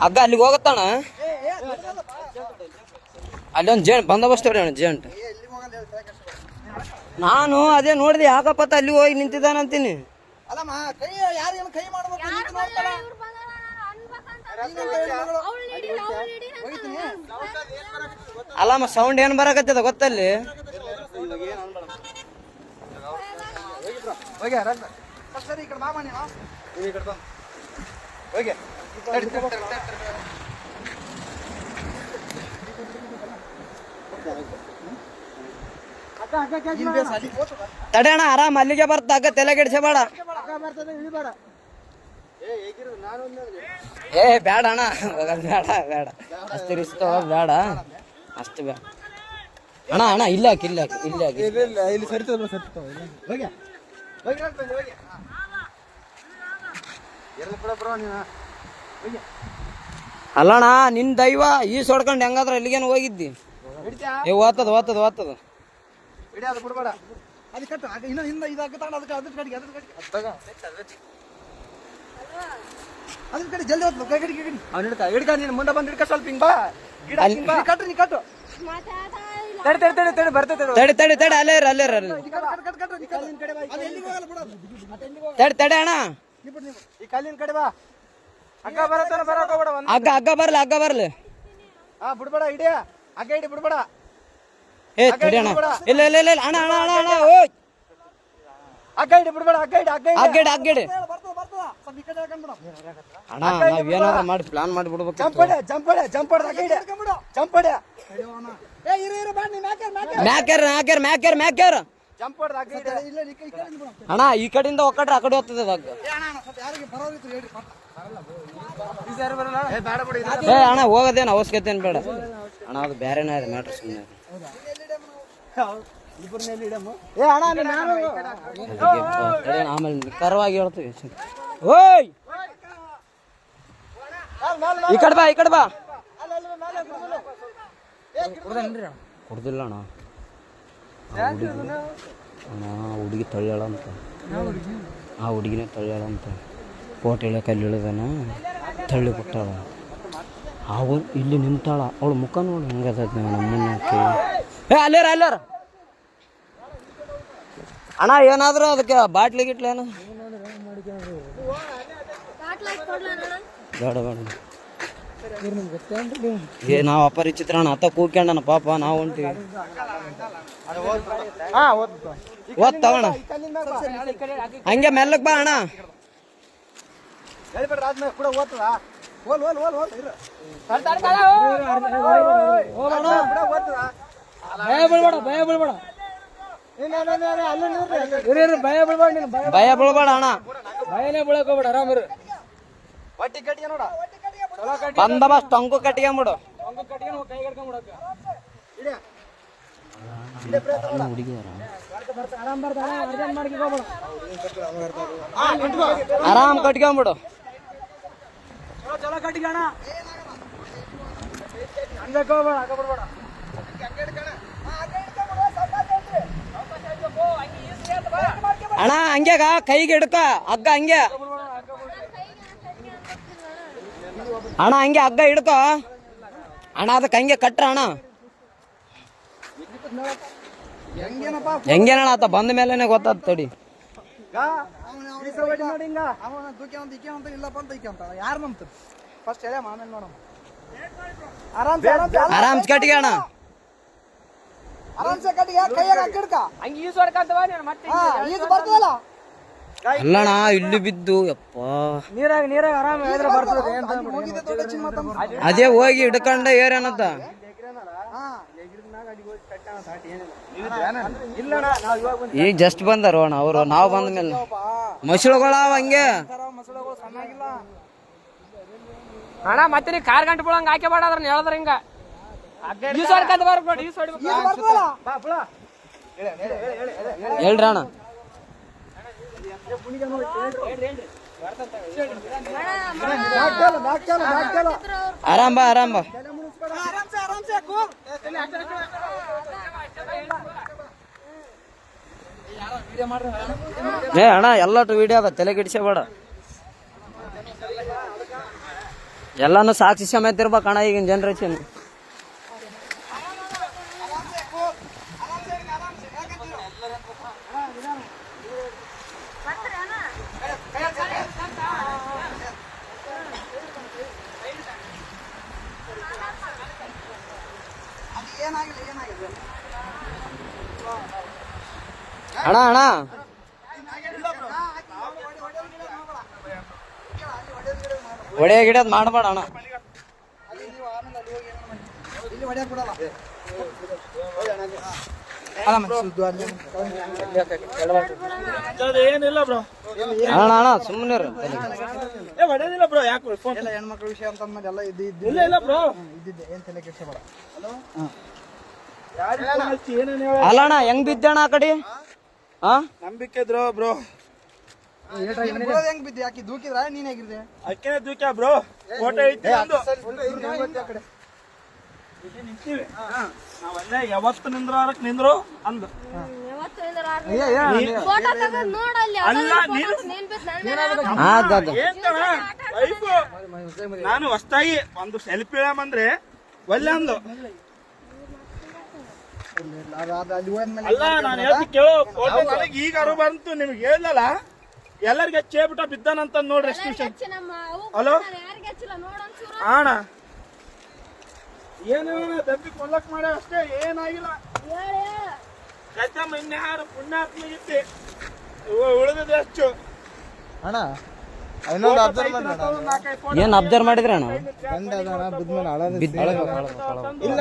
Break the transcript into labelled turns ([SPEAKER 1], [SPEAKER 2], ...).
[SPEAKER 1] ಹಗ್ಗ ಅಲ್ಲಿಗೆ ಹೋಗತ್ತಣ. ಅಲ್ಲೊಂದು ಜೇಂಟ್ ಬಂದೋಬಸ್ತ್ ಹೊಡಿ ಅಣ್ಣ ಜೇಂಟ್. ನಾನು ಅದೇ ನೋಡಿದೆ ಯಾಕಪ್ಪತ್ತ ಅಲ್ಲಿ ಹೋಗಿ ನಿಂತಿದ್ದಾನಂತೀನಿ. ಅಲ್ಲಮ್ಮ ಸೌಂಡ್ ಏನ್ ಬರಕತ್ತದ ಗೊತ್ತಲ್ಲಿ. ತಡೆಯಣ ಆರಾಮ್ ಅಲ್ಲಿಗೆ ಬರ್ತ ಹಗ್ಗ ತಲೆ ಕೆಡಿಸಬೇಡ. ಏ ಬೇಡ ಅಣ್ಣ ಬೇಡ ಬೇಡ ಅಷ್ಟು ರಿಸ್ಕ್ ಬೇಡ ಅಷ್ಟು ಬೇಡ ಅಣ್ಣ. ಅಣ್ಣ ಇಲ್ಲ ಹಾಕಿ ಇಲ್ಲ ಹಾಕಿ ಇಲ್ಲ ಹಾಕಿ ಇಲ್ಲಿ ಅಲ್ಲಣ್ಣ ನಿನ್ ದೈವ ಈ ಸೊಡ್ಕೊಂಡು ಹೆಂಗಾದ್ರ ಅಲ್ಲಿಗೇನು ಹೋಗಿದ್ದಿ. ಏ ಓದ್ತದ ಓದ್ತದ ಓದ್ತದ
[SPEAKER 2] ಮುಂದೆ ಬಂದ್ ಹಿಡ್ಕ ಸ್ವಲ್ಪ ಹಿಂಗ್ ಬಾ.
[SPEAKER 1] ತಡಿ ತಡಿ ತಡಿ ಅಲ್ಲೇ ಅಲ್ಲೇ ತಡಿ ತಡಿ ಅಣ್ಣ.
[SPEAKER 2] ಈ ಕಲ್ಲಿನ ಕಡೆ ಬಾ. ಹಗ್ಗ ಬರತ್ತ ಬರಕ್ ಹೋಗ್ಬೇಡ.
[SPEAKER 1] ಹಗ್ಗ ಹಗ್ಗ ಬರ್ಲಿ ಹಗ್ಗ ಬರ್ಲಿ.
[SPEAKER 2] ಬಿಡ್ಬೇಡ ಇಡಿಯ ಹಗ್ಗ ಇಡಿ ಬಿಡ್ಬೇಡ.
[SPEAKER 1] ಏ ತಡಿ ಅಣ್ಣ ಇಲ್ಲ ಇಲ್ಲ ಇಲ್ಲ ಅಣ್ಣ ಅಣ್ಣ ಅಣ್ಣ ಅಣ್ಣ ಓ
[SPEAKER 2] ಹಗ್ಗ ಇಡಿ ಬಿಡ್ಬೇಡ. ಹಗ್ಗ ಇಡಿ ಹಗ್ಗ
[SPEAKER 1] ಹಗ್ಗಡಿ ಹಗ್ಗಡಿ ಅಣ್ಣ ನಾವ್ ಏನಾದ್ರು ಮಾಡಿ ಪ್ಲಾನ್ ಮಾಡಿ ಬಿಡ್ಬೇಕು.
[SPEAKER 2] ಜಂಪಡೆ ಜಂಪಡೆ ಜಂಪಡೆ ಹಗ್ಗ ಇಡಿ ಜಂಪಡೆ
[SPEAKER 1] ಮ್ಯಾಕ್ಯಾರ ಮ್ಯಾಕ್ಯಾರ ಮ್ಯಾಕ್ಯಾರ ಮ್ಯಾಕ್ಯಾರ
[SPEAKER 2] ಜಂಪಡೆ ಹಗ್ಗ ಇಡಿ.
[SPEAKER 1] ಅಣ್ಣ ಈ ಕಡೆಯಿಂದ ಒಕ್ಕಟ್ರೆ ಆ ಕಡೆ ಹೋಗ್ತದೆ ಹಗ್ಗ. ಏ ಅಣ್ಣ ಹೋಗೋದೇನು ಅವಶ್ಯಕತೆ ಏನು ಬೇಡ ಅಣ್ಣ. ಅದು ಬೇರೆನೇ ಇದೆ ಮ್ಯಾಟ್ರ್ ಸುಮ್ಮನೆ. ಆಮೇಲೆ ಕರವಾಗಿ ಹೇಳ್ತೀವಿ. ಓಯ್ ಈ ಕಡೆ ಬಾ ಈ ಕಡೆ ಬಾ. ಕುಡ್ದಿಲ್ಲ ಅಣ್ಣ. ಅಣ್ಣ ಹುಡುಗಿ ತಳ್ಳ್ಯಾಳ ಅಂತ. ಆ ಹುಡುಗಿನೇ ತಳ್ಳ್ಯಾಳ ಅಂತ. ಕೋಟೆ ಇಳಿಯಕ್ಕೆ ಅಲ್ಲಿ ಇಳಿದಾನ ತಳ್ಳಿ ಬಿಟ್ಟಾಳ. ಅವಳು ಇಲ್ಲಿ ನಿಂತಾಳ. ಅವಳು ಮುಖ ನೋಡಿ ಹೆಂಗದ ನಮ್ಮನ್ನಕ್ಕೆ. ಏ ಅಲ್ಲೇರ ಅಲ್ಲೇರ ಅಣ್ಣ ಏನಾದ್ರು ಅದಕ್ಕೆ ಬಾಟ್ಲಿ ಗಿಟ್ಲಿ ಏನು ಬೇಡ ಬೇಡ. ಏ ನಾವು ಅಪರಿಚಿತ್ರ ಅಣ್ಣ ಅತ್ತ ಕೂಕ್ಯಣ್ಣ ಪಾಪ ನಾವು ಹೊಂಟಿವಿ. ಓದ್ತಾವಣ್ಣ ಹಂಗೆ ಮೆಲ್ಲಕ್ ಬಾ ಅಣ್ಣ. ಭಯ ಬೀಳ್ಬೇಡ ಅಣ್ಣ.
[SPEAKER 2] ಭಯನೇ ಬೀಳಕ್ ಹೋಗ್ಬೇಡ ಆರಾಮಿರು.
[SPEAKER 1] ಬಂದೋಬಸ್ತ್ ಟೊಂಕು ಕಟ್ಕೊಂಬಿಡು. ಆರಾಮ್ ಕಟ್ಕೊಂಬಿಡು. ಅಣ್ಣ ಹಂಗ್ಯಾಗ ಕೈಗೆ ಹಿಡ್ಕ ಹಗ್ಗ ಹಂಗೆ ಅಣ್ಣ ಹಂಗೆ ಹಗ್ಗ ಹಿಡ್ಕ ಅಣ್ಣ. ಅದಕ್ಕೆ ಹಂಗೆ ಕಟ್ರ ಅಣ್ಣ. ಹೆಂಗೇನಣ್ಣ ಆತ ಬಂದ ಮೇಲೆನೆ ಗೊತ್ತಾದ ತಡಿ. ಆರಾಮ್ ಕಟ್ಟಿಗೆ ಅಣ್ಣ. ಅಲ್ಲಣ್ಣ ಇಲ್ಲಿ ಬಿದ್ದು ಯಪ್ಪ
[SPEAKER 2] ನೀರಾಗ ಆರಾಮ
[SPEAKER 1] ಅದೇ ಹೋಗಿ ಹಿಡ್ಕೊಂಡ ಏರೇನತ್ತ. ಈಗ ಜಸ್ಟ್ ಬಂದಾರ ಅಣ್ಣ ಅವರು. ನಾವು ಬಂದ ಮೇಲೆ ಮಸಳುಗಳಾವ ಹಂಗೆ
[SPEAKER 2] ಅಣ್ಣ. ಮತ್ತೆ ನೀ ಕಾರ್ ಗಂಟೆ ಬಿಡಂಗ ಹಾಕಿ ಬೇಡ ಅದ್ರ ಹೇಳಿದ್ರ ಹಿಂಗ
[SPEAKER 1] ಹೇಳ್ರಿ ಅಣ್ಣ. ಆರಾಮ್ ಬಾ ಆರಾಮ್ ಬಾ. ಏ ಅಣ್ಣ ಎಲ್ಲಟು ವಿಡಿಯೋ ಅದ ತಲೆ ಕೆಡಿಸಬೇಡ. ಎಲ್ಲಾನು ಸಾಕ್ಷಿ ಸಮೇತ ಇರ್ಬೇಕಣ್ಣ ಈಗಿನ ಜನ್ರೇಷನ್. ಅಣ್ಣ ಅಣ್ಣ ಒಡೆಯ ಗಿಡದ್ ಮಾಡಬೇಡ ಅಣ್ಣ.
[SPEAKER 3] ಏನಿಲ್ಲ ಬ್ರೋ,
[SPEAKER 1] ಅಣ್ಣ ಅಣ್ಣ ಸುಮ್ಮನೆ
[SPEAKER 3] ಹೊಡೆದಿಲ್ಲ ಬ್ರೋ. ಯಾಕೆ
[SPEAKER 4] ಹೆಣ್ಮಕ್ಳ ವಿಷಯ ಅಂತಂದ್ಮೇಲೆ ಎಲ್ಲ
[SPEAKER 3] ಇಲ್ಲ ಇಲ್ಲ ಬ್ರೋ,
[SPEAKER 4] ಇದ್ದಿದ್ದೆ ಏನ್ ತಲೆ ಕೆಡ್ಸಬೇಡ.
[SPEAKER 3] ಏನೇನು ಹೇಳ
[SPEAKER 1] ಅಲ್ಲ ಅಣ್ಣ ಹೆಂಗ್ ಬಿದ್ದಣ್ಣ ಆ ಕಡೆ? ಹಾ
[SPEAKER 3] ನಂಬಿಕೆ ಇದ್ರು ಬ್ರೋ.
[SPEAKER 4] ಹೆಂಗ್ ಬಿದ್ದೆ? ಯಾಕೆ ದೂಕಿದ್ರ ನೀನ್ ಹೇಗಿದ್ದೆ?
[SPEAKER 3] ಅಕ್ಕೇನೆ ದೂಕ್ಯ ಬ್ರೋ. ಫೋಟೋ ಐತಿ ಒಂದು. ಇಲ್ಲಿ ನಿಂತೀವಿ ನಾವಲ್ಲೇ ಯಾವತ್ತು ನಿಂದ್ರಕ್ ನಿಂದ್ರು ಅಂದು. ಅಲ್ಲ ನೀನು ಏನ್ ಲೈಫು. ನಾನು ಹೊಸ್ತಾಗಿ ಒಂದು ಸೆಲ್ಫಿ ಇಳಮಂದ್ರೆ ಒಲ್ಲೆ ಅಂದು. ಅಲ್ಲ ನಾನು ಹೇಳ್ತಿ ಕೇಳೋ, ಫೋಟೋ ನನಗೆ ಈಗ ಅರು ಬಂತು, ನಿಮ್ಗೆ ಹೇಳಿದಲ್ಲ ಎಲ್ಲರಿಗೆ ಚೇಬಿಟ ಬಿದ್ದಾನಂತ ನೋಡ್ರಿ. ಎಷ್ಟು ವಿಷಯ. ಹಲೋ ಅಣ್ಣ, ಏನೇನ ದಬ್ಬಿ ಕೊಲ್ಲಕ್ ಮಾಡ ಅಷ್ಟೇ, ಏನಾಗಿಲ್ಲ. ಕಚ್ಚಮ್ಮ ಇನ್ಯಾರು ಪುಣ್ಯಾತ್ಮಗಿತ್ತಿ ಉಳಿದ ಎಷ್ಟು
[SPEAKER 4] ಅಣ್ಣ ಇನ್ನೊಂದು ಅಬ್ಸರ್ವ್
[SPEAKER 1] ಏನ್ ಅಬ್ಸರ್ವ್ ಮಾಡಿದ್ರ ಅಣ್ಣ?
[SPEAKER 4] ಇಲ್ಲ